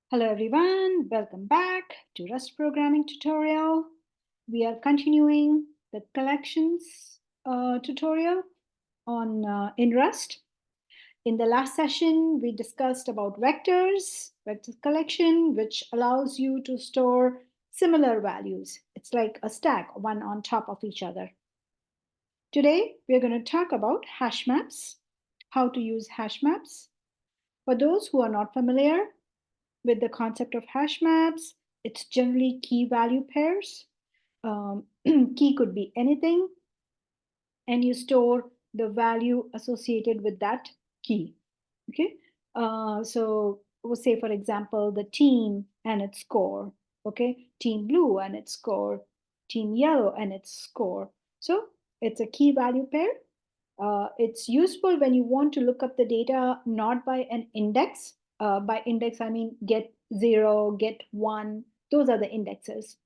Hello everyone, welcome back to Rust programming tutorial. We are continuing the collections tutorial on in Rust. In the last session, we discussed about vectors, vector collection, which allows you to store similar values. It's like a stack, one on top of each other. Today, we're going to talk about hash maps, how to use hash maps. For those who are not familiar, with the concept of hash maps, it's generally key value pairs. Key could be anything, and you store the value associated with that key. Okay, so we'll say, for example, the team and its score. Okay, team blue and its score, team yellow and its score. So it's a key value pair. It's useful when you want to look up the data not by an index. By index, I mean get 0, get 1. Those are the indexes.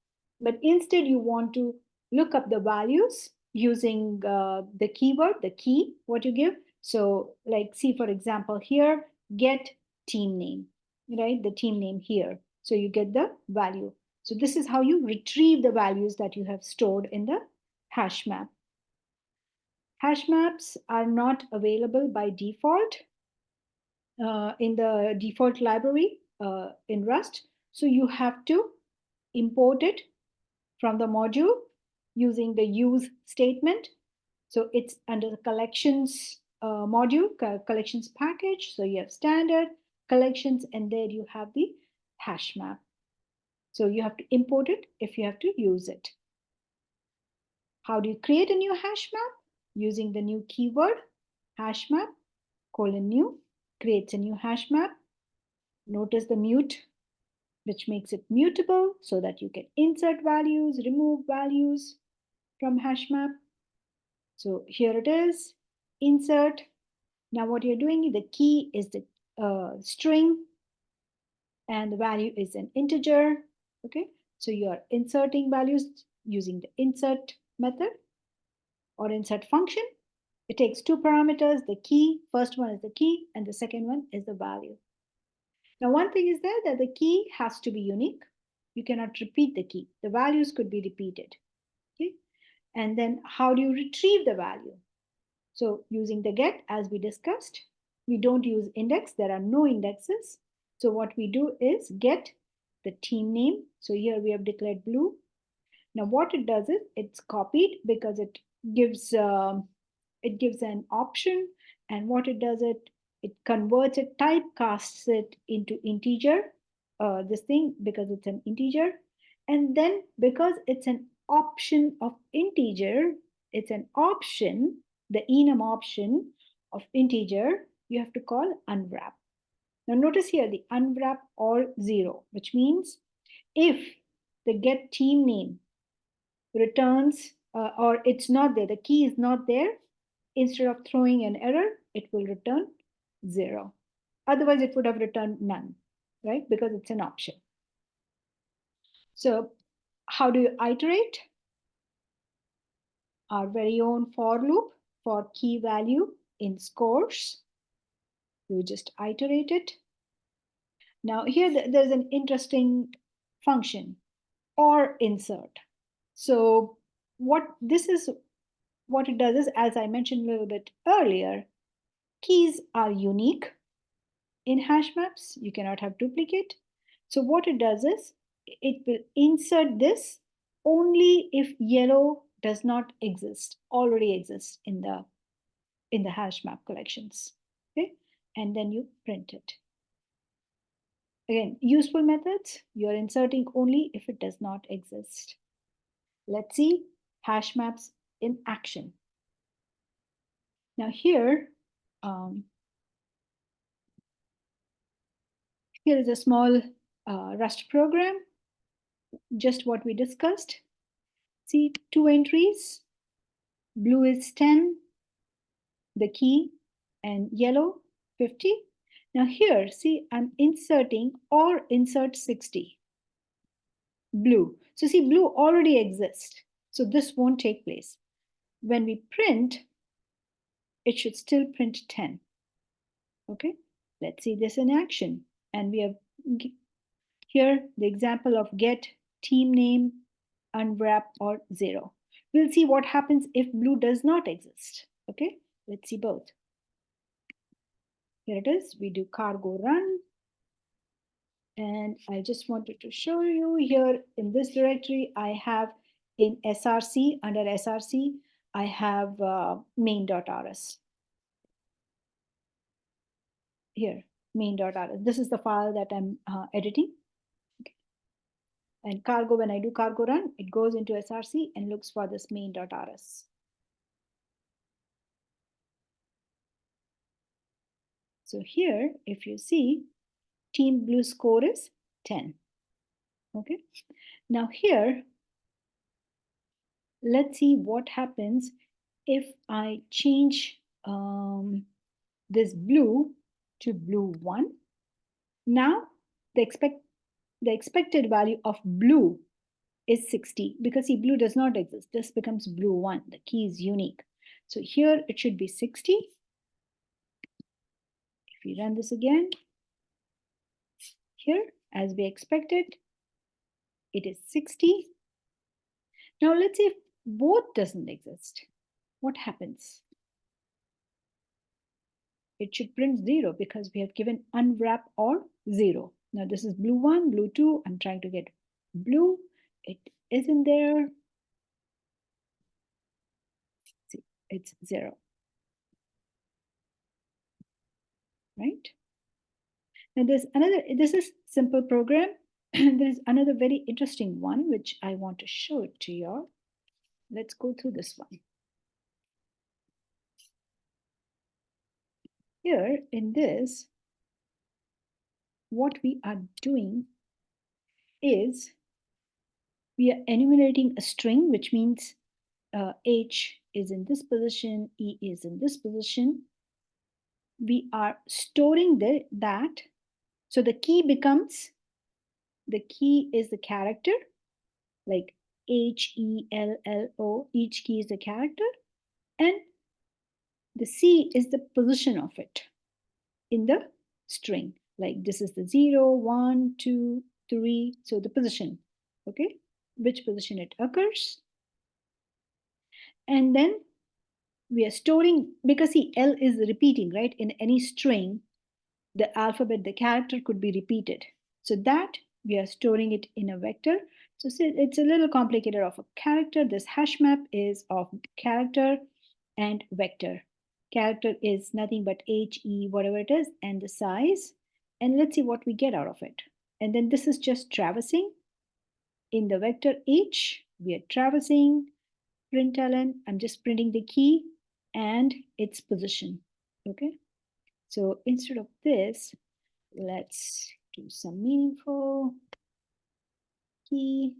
But instead, you want to look up the values using the keyword, the key, what you give. So like see, for example, here, get team name, right? The team name here. So you get the value. So this is how you retrieve the values that you have stored in the hash map. Hash maps are not available by default in the default library in Rust. So you have to import it from the module using the use statement. So it's under the collections module, collections package. So you have standard collections, and there you have the hash map. So you have to import it if you have to use it. How do you create a new hash map? Using the new keyword hash map :new creates a new hash map. Notice the mute, which makes it mutable so that you can insert values, remove values from hash map. So here it is, insert. Now what you're doing, the key is the string and the value is an integer. Okay, so you are inserting values using the insert method or insert function. It takes two parameters, the key, first one is the key, and the second one is the value. Now, one thing is there that the key has to be unique. You cannot repeat the key. The values could be repeated. Okay? And then how do you retrieve the value? So using the get, as we discussed, we don't use index. There are no indexes. So what we do is get the team name. So here we have declared blue. Now what it does is it's copied because it gives an option, and what it does it converts it, typecasts it into integer. This thing because it's an integer, and then because it's an option of integer, it's an option, the enum option of integer. You have to call unwrap. Now notice here the unwrap or 0, which means if the get team name returns or it's not there, the key is not there, instead of throwing an error, it will return 0. Otherwise, it would have returned none, right? Because it's an option. So how do you iterate? Our very own for loop for key value in scores. You just iterate it. Now here there's an interesting function, or insert. So what it does is, as I mentioned a little bit earlier, keys are unique in hash maps. You cannot have duplicate. So what it does is it will insert this only if yellow does not already exist in the hash map collections. Okay, and then you print it. Again, useful methods, you're inserting only if it does not exist. Let's see hash maps in action. Now here is a small Rust program, just what we discussed. See, 2 entries, blue is 10, the key, and yellow 50. Now here, see, I'm inserting or insert 60, blue. So see, blue already exists, so this won't take place. When we print, it should still print 10. Okay, let's see this in action. And we have Here, the example of get, team name, unwrap, or 0. We'll see what happens if blue does not exist. Okay, let's see both. Here it is. We do cargo run. And I just wanted to show you here in this directory, I have in src, under src, I have main.rs. Here, main.rs. This is the file that I'm editing. Okay. And cargo, when I do cargo run, it goes into src and looks for this main.rs. So here, if you see, Team Blue score is 10. Okay. Now here, let's see what happens if I change this blue to blue 1. Now the expected value of blue is 60 because see, blue does not exist. This becomes blue 1. The key is unique. So here it should be 60. If we run this again, here, as we expected, it is 60. Now let's see if both doesn't exist. What happens? It should print 0 because we have given unwrap or 0. Now this is blue 1, blue 2. I'm trying to get blue. It isn't there. See, it's 0. Right? Now there's another, this is simple program. There's another very interesting one which I want to show it to you all. Let's go through this one. Here in this, what we are doing is we are enumerating a string, which means H is in this position, E is in this position. We are storing that. So the key becomes, the key is the character, like HELLO, each key is a character, and the C is the position of it in the string. Like this is the 0, 1, 2, 3, so the position, okay, which position it occurs. And then we are storing, because see, L is repeating, right? In any string, the alphabet, the character could be repeated. So that we are storing it in a vector. So it's a little complicated of a character. This hash map is of character and vector. Character is nothing but HE, whatever it is, and the size. And let's see what we get out of it. And then this is just traversing. In the vector H, we are traversing, println, I'm just printing the key and its position, okay? So instead of this, let's do some meaningful key.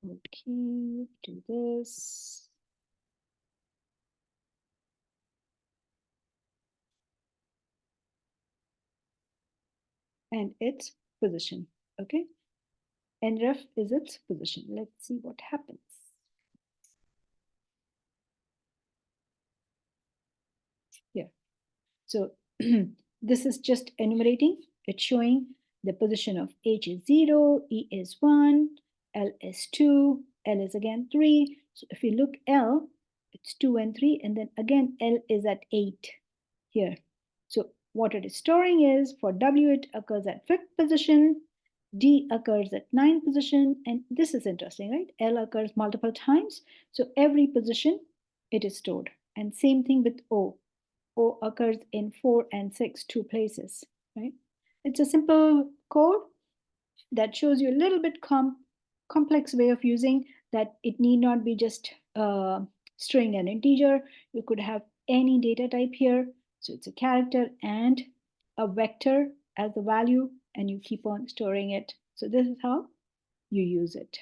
Okay, do this. And its position, okay? Nref is its position. Let's see what happens. Here. So this is just enumerating. It's showing the position of H is 0, E is 1, L is 2, L is again 3. So if you look L, it's 2 and 3, and then again L is at 8 here. So what it is storing is for W, it occurs at 5th position, D occurs at 9th position, and this is interesting, right? L occurs multiple times. So every position it is stored. And same thing with O. O occurs in 4 and 6, 2 places, right? It's a simple code that shows you a little bit complex way of using that. It need not be just string and integer. You could have any data type here. So it's a character and a vector as the value, and you keep on storing it. So this is how you use it.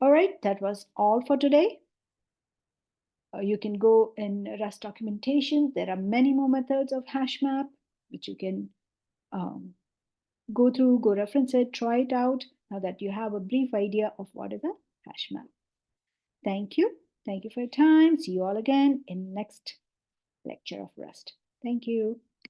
All right, that was all for today. You can go in Rust documentation. There are many more methods of HashMap, which you can go through, go reference it, try it out, now that you have a brief idea of what is a HashMap. Thank you. Thank you for your time. See you all again in next lecture of Rust. Thank you.